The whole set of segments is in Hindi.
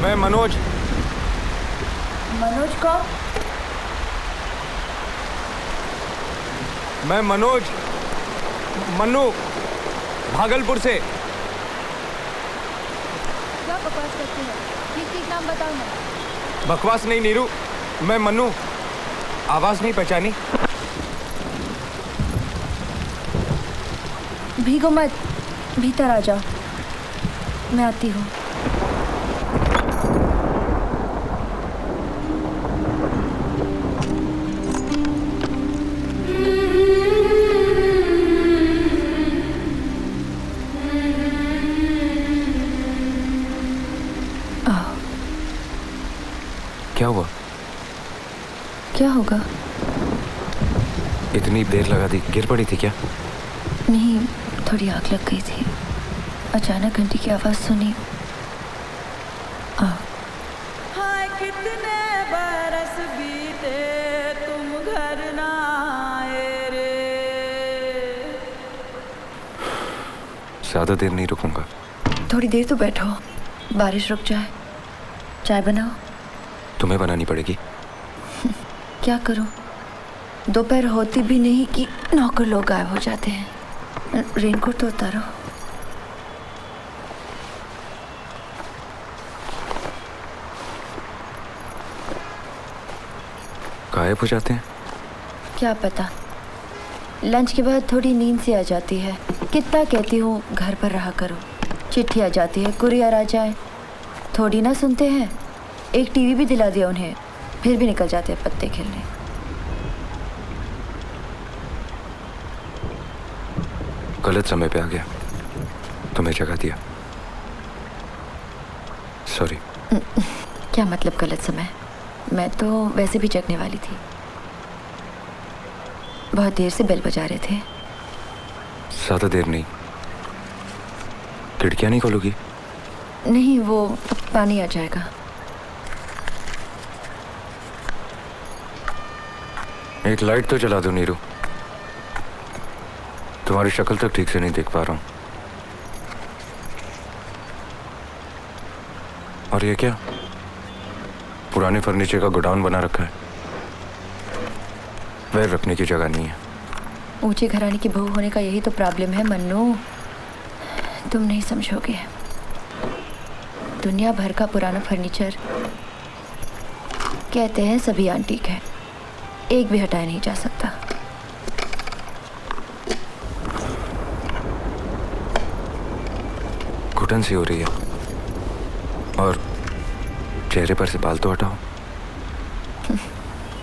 मैं मनोज। मनोज कौन? मैं मनोज, मन्नू, भागलपुर से। क्या बकवास करते हो? ठीक नाम बताओ ना। बकवास नहीं नीरू, मैं मन्नू। आवाज नहीं पहचानी? भीगो मत, भीतर आ जाओ, मैं आती हूँ। क्या हुआ? क्या होगा? इतनी देर लगा दी, गिर पड़ी थी क्या? नहीं, थोड़ी आग लग गई थी। अचानक घंटी की आवाज सुनी। हाय कितने बरस बीते तुम घर ना आए रे। ज्यादा देर नहीं रुकूंगा। थोड़ी देर तो बैठो, बारिश रुक जाए। चाय बनाओ। तुम्हें बनानी पड़ेगी। क्या करूं? दोपहर होती भी नहीं कि नौकर लोग गायब हो जाते हैं। रेनकोट तो उतारो। गायब हो जाते हैं? क्या पता, लंच के बाद थोड़ी नींद सी आ जाती है। कितना कहती हूँ घर पर रहा करो। चिट्ठी आ जाती है, कुरियर आ जाए, थोड़ी ना सुनते हैं। एक टीवी भी दिला दिया उन्हें, फिर भी निकल जाते हैं पत्ते खेलने। गलत समय पे आ गया, तुम्हें जगा दिया। सॉरी। क्या मतलब गलत समय? मैं तो वैसे भी जगने वाली थी। बहुत देर से बेल बजा रहे थे। ज्यादा देर नहीं। खिड़कियां नहीं खोलोगी? नहीं, वो पानी आ जाएगा। एक लाइट तो जला दो नीरू, तुम्हारी शक्ल तक ठीक से नहीं देख पा रहा हूं। और ये क्या? पुराने फर्नीचर का गोडाउन बना रखा है। पैर रखने की जगह नहीं है। ऊंचे घराने की बहू होने का यही तो प्रॉब्लम है मन्नू, तुम नहीं समझोगे। दुनिया भर का पुराना फर्नीचर, कहते हैं सभी एंटीक है, एक भी हटाया नहीं जा सकता। घुटन सी हो रही है, और चेहरे पर से बाल तो हटाओ।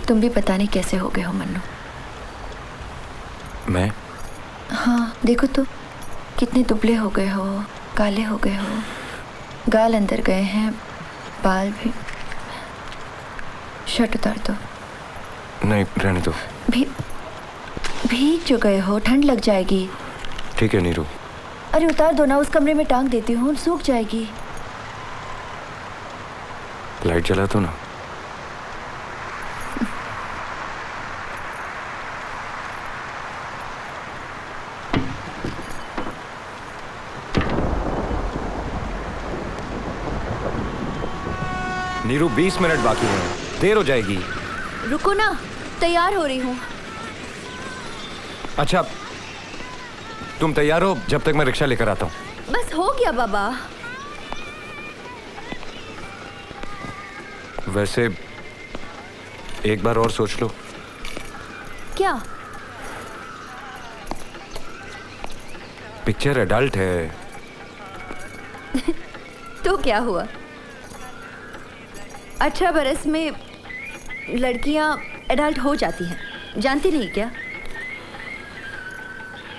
तुम भी पता नहीं कैसे हो गए हो मन्नू। मैं? हाँ, देखो तो कितने दुबले हो गए हो, काले हो गए हो, गाल अंदर गए हैं, बाल भी। शर्ट उतार दो। नहीं, रहने दो। भीग जो गए हो, ठंड लग जाएगी। ठीक है नीरू। अरे उतार दो ना, उस कमरे में टांग देती हूँ, सूख जाएगी। लाइट जला दो ना। नीरू, 20 मिनट बाकी हैं, देर हो जाएगी। रुको ना, तैयार हो रही हूँ। अच्छा, तुम तैयार हो जब तक मैं रिक्शा लेकर आता हूँ। बस हो गया बाबा। वैसे एक बार और सोच लो। क्या? पिक्चर एडल्ट है। तो क्या हुआ? 18 बरस में लड़कियां एडल्ट हो जाती हैं, जानती नहीं क्या?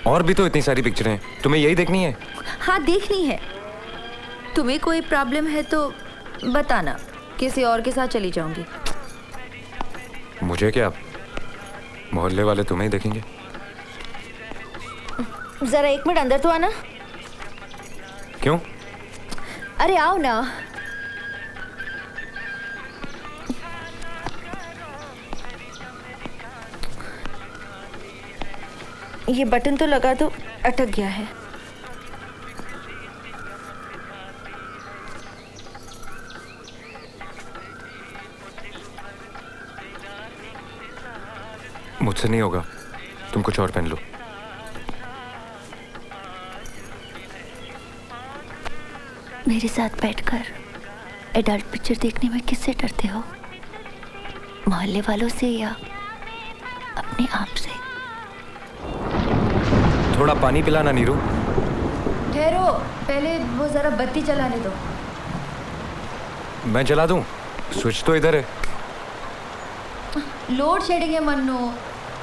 और भी तो इतनी सारी पिक्चरें हैं, तुम्हें यही देखनी है? हाँ, देखनी है। तुम्हें कोई प्रॉब्लम है तो बताना, किसी और के साथ चली जाऊंगी। मुझे क्या, मोहल्ले वाले तुम्हें ही देखेंगे। जरा 1 मिनट अंदर तो आना। क्यों? अरे आओ ना। ये बटन तो लगा दो, अटक गया है। मुझसे नहीं होगा, तुम कुछ और पहन लो। मेरे साथ बैठकर एडल्ट पिक्चर देखने में किससे डरते हो? मोहल्ले वालों से या अपने आप से? थोड़ा पानी पिलाना नीरू। ठहरो, पहले वो जरा बत्ती चलाने दो। मैं जला दूं? स्विच तो इधर है। लोड शेडिंग है मन्नू,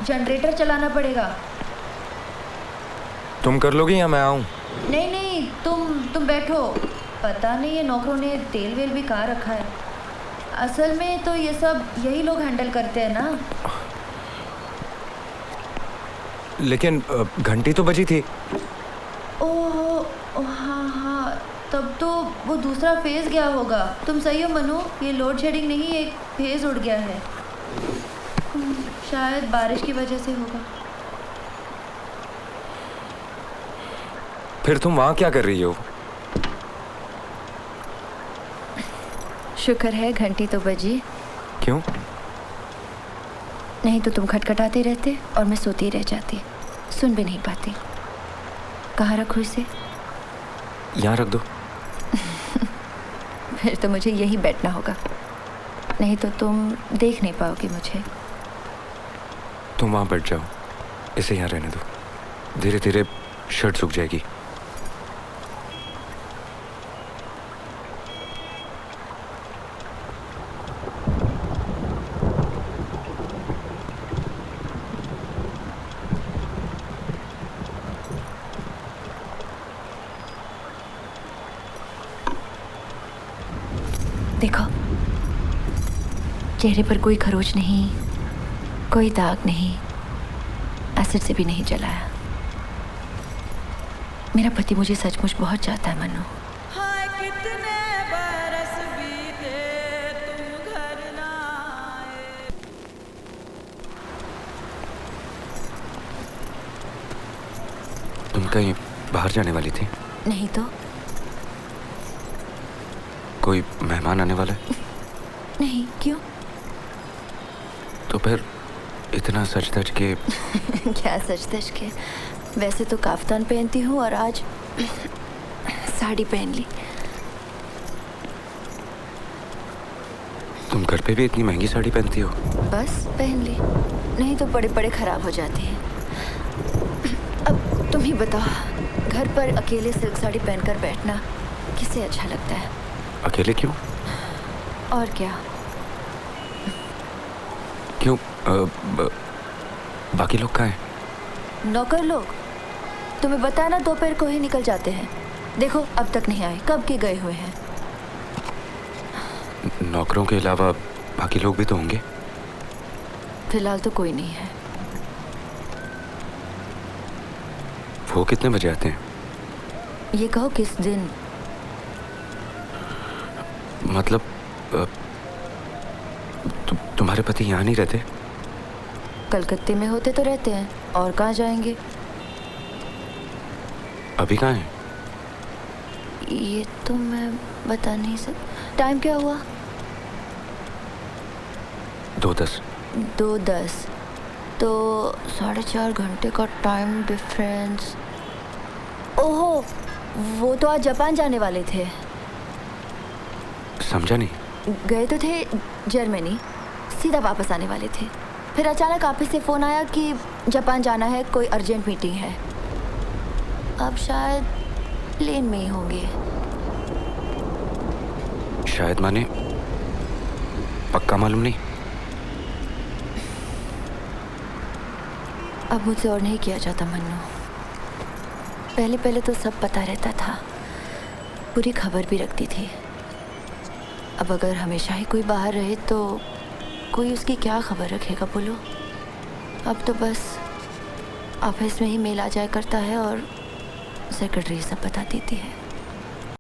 जनरेटर चलाना पड़ेगा। तुम कर लोगी या मैं आऊं? नहीं नहीं, तुम बैठो। पता नहीं ये नौकरों ने तेल वेल भी कहाँ रखा है। असल में तो ये सब यही लोग हैंडल करते हैं ना। लेकिन घंटी तो बजी थी। ओह हाँ हाँ, तब तो वो दूसरा फेज गया होगा। तुम सही हो मनु, ये लोड शेडिंग नहीं, एक फेज उड़ गया है। शायद बारिश की वजह से होगा। फिर तुम वहां क्या कर रही हो? शुक्र है घंटी तो बजी। क्यों? नहीं तो तुम खटखटाते रहते और मैं सोती रह जाती, सुन भी नहीं पाती। कहाँ रखूँ इसे? यहाँ रख दो। फिर तो मुझे यहीं बैठना होगा, नहीं तो तुम देख नहीं पाओगे मुझे। तुम वहां बैठ जाओ, इसे यहाँ रहने दो। धीरे धीरे शर्ट सूख जाएगी। देखो, चेहरे पर कोई खरोच नहीं, कोई दाग नहीं, एसिड से भी नहीं जलाया। मेरा पति मुझे सचमुच बहुत चाहता है मनु। हाय कितने बरस बीते तुम घर ना आए। तुम कहीं बाहर जाने वाली थी? नहीं तो। कोई मेहमान आने वाला है? नहीं, क्यों? तो फिर इतना सच धज के? क्या सच धज के? वैसे तो काफ्तान पहनती हूँ और आज साड़ी पहन ली। तुम घर पे भी इतनी महंगी साड़ी पहनती हो? बस पहन ली, नहीं तो बड़े बड़े खराब हो जाती हैं। अब तुम ही बताओ, घर पर अकेले सिल्क साड़ी पहनकर बैठना किसे अच्छा लगता है? अकेले क्यों? और क्या? क्यों? बाकी लोग कहाँ हैं? नौकर लोग तुम्हें बताया ना, दोपहर को ही निकल जाते हैं। देखो अब तक नहीं आए, कब के गए हुए हैं। नौकरों के अलावा बाकी लोग भी तो होंगे। फिलहाल तो कोई नहीं है। वो कितने बजे आते हैं? ये कहो किस दिन? मतलब तुम्हारे पति यहाँ नहीं रहते? कलकत्ते में होते तो रहते हैं, और कहाँ जाएंगे? अभी कहाँ हैं? ये तो मैं बता नहीं सकता। टाइम क्या हुआ? 2:10। 2:10 तो 4.5 घंटे का टाइम डिफरेंस। ओहो, वो तो आज जापान जाने वाले थे। समझा नहीं। गए तो थे जर्मनी, सीधा वापस आने वाले थे। फिर अचानक ऑफिस से फ़ोन आया कि जापान जाना है, कोई अर्जेंट मीटिंग है। अब शायद प्लेन में ही होंगे। शायद माने पक्का मालूम नहीं। अब मुझसे और नहीं किया जाता मन्नू। पहले पहले तो सब पता रहता था, पूरी खबर भी रखती थी। अब अगर हमेशा ही कोई बाहर रहे तो कोई उसकी क्या खबर रखेगा बोलो? अब तो बस ऑफिस में ही मेल आ जाया करता है और सेक्रेटरी सब बता देती है।